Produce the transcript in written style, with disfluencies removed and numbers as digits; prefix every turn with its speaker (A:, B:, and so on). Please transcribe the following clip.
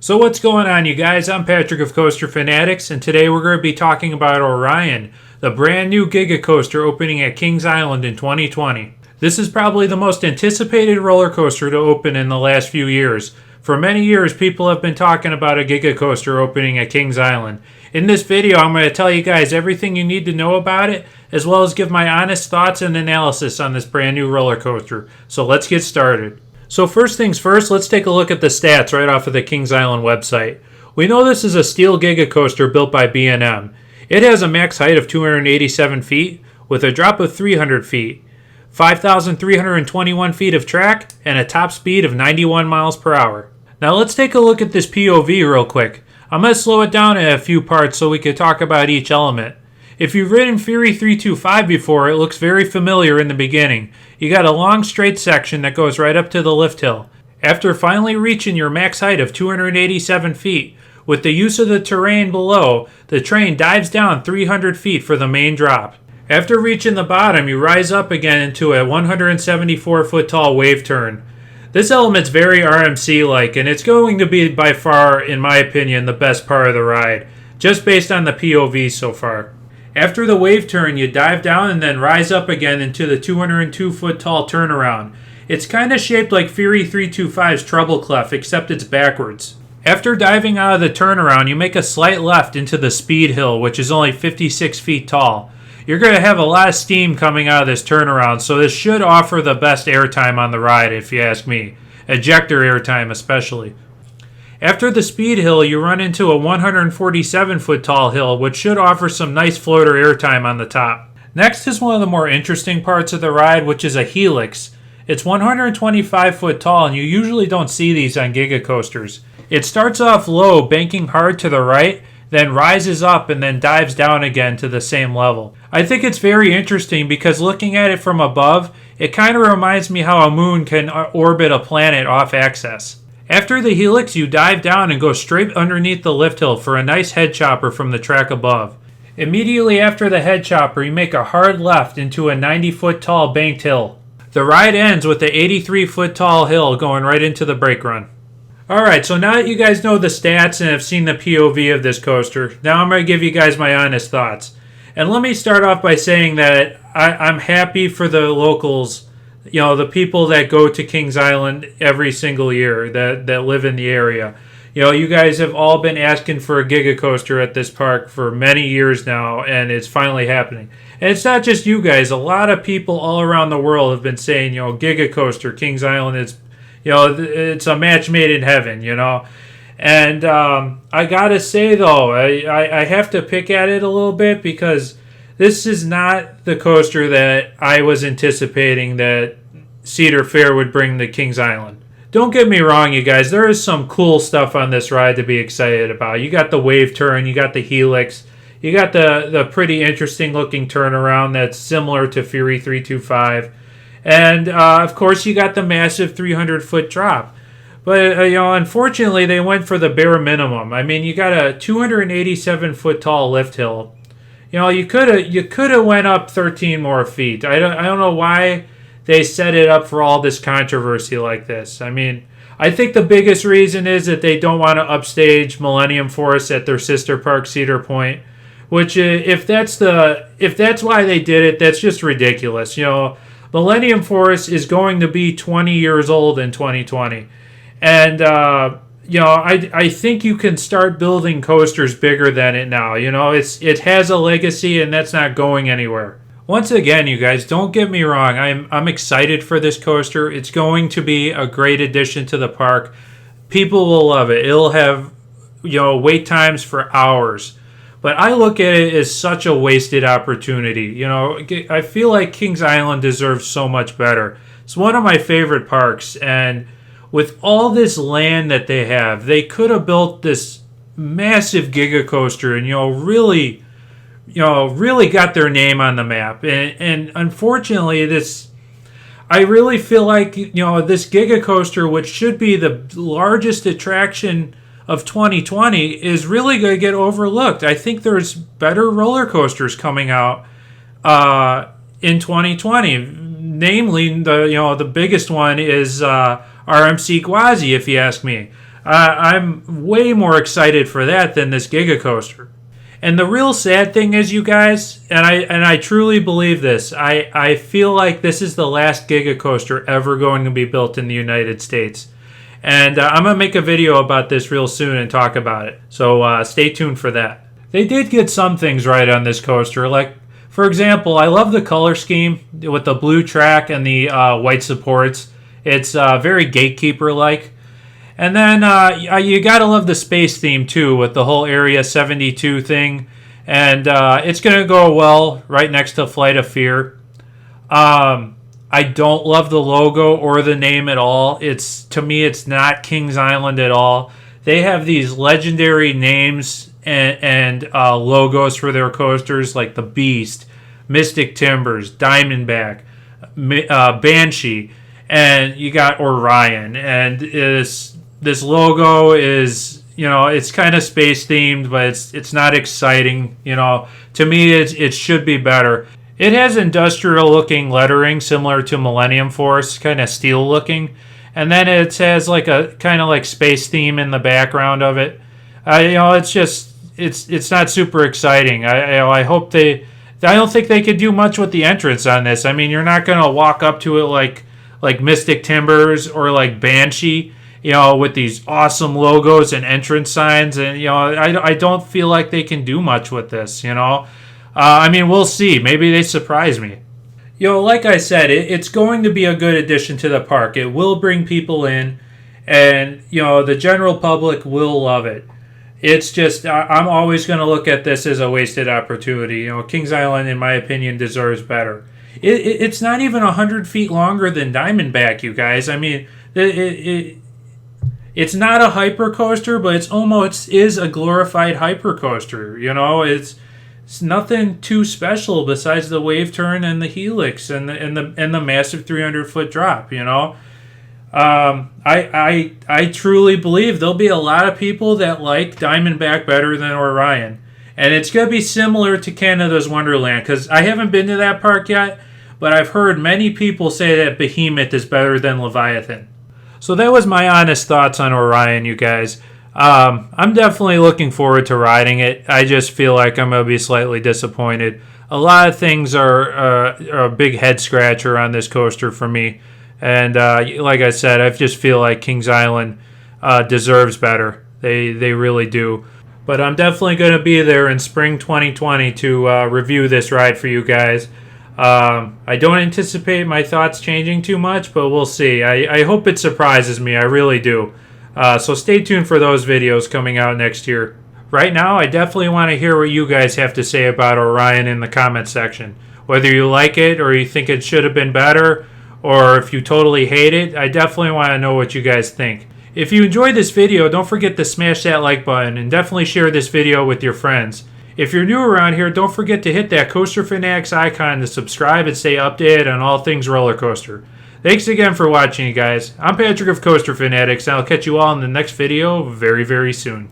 A: So what's going on, you guys? I'm Patrick of CoasterFanatics, and today we're going to be talking about Orion, the brand new Giga coaster opening at Kings Island in 2020. This is probably the most anticipated roller coaster to open in the last few years. For many years, people have been talking about a Giga coaster opening at Kings Island. In this video, I'm going to tell you guys everything you need to know about it, as well as give my honest thoughts and analysis on this brand new roller coaster. So let's get started. So first things first, let's take a look at the stats right off of the Kings Island website. We know this is a steel Giga coaster built by B&M. It has a max height of 287 feet with a drop of 300 feet, 5,321 feet of track, and a top speed of 91 miles per hour. Now let's take a look at this POV real quick. I'm going to slow it down in a few parts so we can talk about each element. If you've ridden Fury 325 before, it looks very familiar in the beginning. You got a long straight section that goes right up to the lift hill. After finally reaching your max height of 287 feet, with the use of the terrain below, the train dives down 300 feet for the main drop. After reaching the bottom, you rise up again into a 174 foot tall wave turn. This element's very RMC-like, and it's going to be by far, in my opinion, the best part of the ride, just based on the POV so far. After the wave turn, you dive down and then rise up again into the 202 foot tall turnaround. It's kind of shaped like Fury 325's treble clef, except it's backwards. After diving out of the turnaround, you make a slight left into the speed hill, which is only 56 feet tall. You're going to have a lot of steam coming out of this turnaround, so this should offer the best airtime on the ride, if you ask me. Ejector airtime especially. After the speed hill, you run into a 147 foot tall hill, which should offer some nice floater airtime on the top. Next is one of the more interesting parts of the ride, which is a helix. It's 125 foot tall, and you usually don't see these on Giga coasters. It starts off low, banking hard to the right, then rises up and then dives down again to the same level. I think it's very interesting because looking at it from above, it kind of reminds me how a moon can orbit a planet off axis. After the helix, you dive down and go straight underneath the lift hill for a nice head chopper from the track above. Immediately after the head chopper, you make a hard left into a 90 foot tall banked hill. The ride ends with the 83 foot tall hill going right into the brake run. Alright, so now that you guys know the stats and have seen the POV of this coaster, now I'm going to give you guys my honest thoughts. And let me start off by saying that I'm happy for the locals, you know, the people that go to Kings Island every single year that live in the area. You know, you guys have all been asking for a Giga coaster at this park for many years now, and it's finally happening. And it's not just you guys. A lot of people all around the world have been saying, you know, Giga coaster, Kings Island is, you know, it's a match made in heaven, you know. And I gotta say, though, I have to pick at it a little bit because this is not the coaster that I was anticipating that Cedar Fair would bring to Kings Island. Don't get me wrong, you guys. There is some cool stuff on this ride to be excited about. You got the wave turn, you got the helix, you got the pretty interesting looking turnaround that's similar to Fury 325. And, of course, you got the massive 300 foot drop. But, you know, unfortunately, they went for the bare minimum. I mean, you got a 287 foot tall lift hill. You know, you could have went up 13 more feet. I don't know why they set it up for all this controversy like this. I mean, I think the biggest reason is that they don't want to upstage Millennium Force at their sister park, Cedar Point. Which, if that's why they did it, that's just ridiculous. You know, Millennium Force is going to be 20 years old in 2020. And, you know, I think you can start building coasters bigger than it now. You know, it has a legacy, and that's not going anywhere. Once again, you guys, don't get me wrong. I'm excited for this coaster. It's going to be a great addition to the park. People will love it. It'll have, you know, wait times for hours. But I look at it as such a wasted opportunity. You know, I feel like Kings Island deserves so much better. It's one of my favorite parks, and with all this land that they have, they could have built this massive Giga coaster and, you know, really got their name on the map. And unfortunately, I really feel like, you know, this Giga coaster, which should be the largest attraction of 2020, is really going to get overlooked. I think there's better roller coasters coming out in 2020. Namely, the biggest one is RMC Gwazi, if you ask me. I'm way more excited for that than this Giga coaster. And the real sad thing is, you guys, and I truly believe this, I feel like this is the last Giga coaster ever going to be built in the United States. And I'm going to make a video about this real soon and talk about it. So stay tuned for that. They did get some things right on this coaster. Like, for example, I love the color scheme with the blue track and the white supports. It's very gatekeeper-like. And then you got to love the space theme, too, with the whole Area 72 thing. And it's going to go well right next to Flight of Fear. I don't love the logo or the name at all. To me, it's not Kings Island at all. They have these legendary names and logos for their coasters, like the Beast, Mystic Timbers, Diamondback, Banshee, and you got Orion. And this logo is, it's kind of space themed, but it's not exciting. To me, it should be better. It has industrial looking lettering similar to Millennium Force, kind of steel looking, and then it has like a kind of like space theme in the background of it. It's not super exciting. I hope I don't think they could do much with the entrance on this. I mean, you're not gonna walk up to it like Mystic Timbers or like Banshee, with these awesome logos and entrance signs, and I don't feel like they can do much with this. I mean, we'll see. Maybe they surprise me. Like I said, it's going to be a good addition to the park. It will bring people in, and the general public will love it. It's just, I'm always going to look at this as a wasted opportunity. Kings Island, in my opinion, deserves better. It's not even 100 feet longer than Diamondback, you guys. I mean, it's not a hyper coaster, but it's almost is a glorified hyper coaster. It's nothing too special besides the wave turn and the helix and the massive 300-foot drop. I truly believe there'll be a lot of people that like Diamondback better than Orion, and it's gonna be similar to Canada's Wonderland, because I haven't been to that park yet, but I've heard many people say that Behemoth is better than Leviathan. So that was my honest thoughts on Orion, you guys. I'm definitely looking forward to riding it. I just feel like I'm going to be slightly disappointed. A lot of things are a big head scratcher on this coaster for me. And like I said, I just feel like Kings Island deserves better. They really do. But I'm definitely going to be there in spring 2020 to review this ride for you guys. I don't anticipate my thoughts changing too much, but we'll see. I hope it surprises me. I really do. So stay tuned for those videos coming out next year. Right now, I definitely want to hear what you guys have to say about Orion in the comment section. Whether you like it or you think it should have been better, or if you totally hate it, I definitely want to know what you guys think. If you enjoyed this video, don't forget to smash that like button and definitely share this video with your friends. If you're new around here, don't forget to hit that CoasterFanatics icon to subscribe and stay updated on all things roller coaster. Thanks again for watching, you guys. I'm Patrick of CoasterFanatics, and I'll catch you all in the next video very, very soon.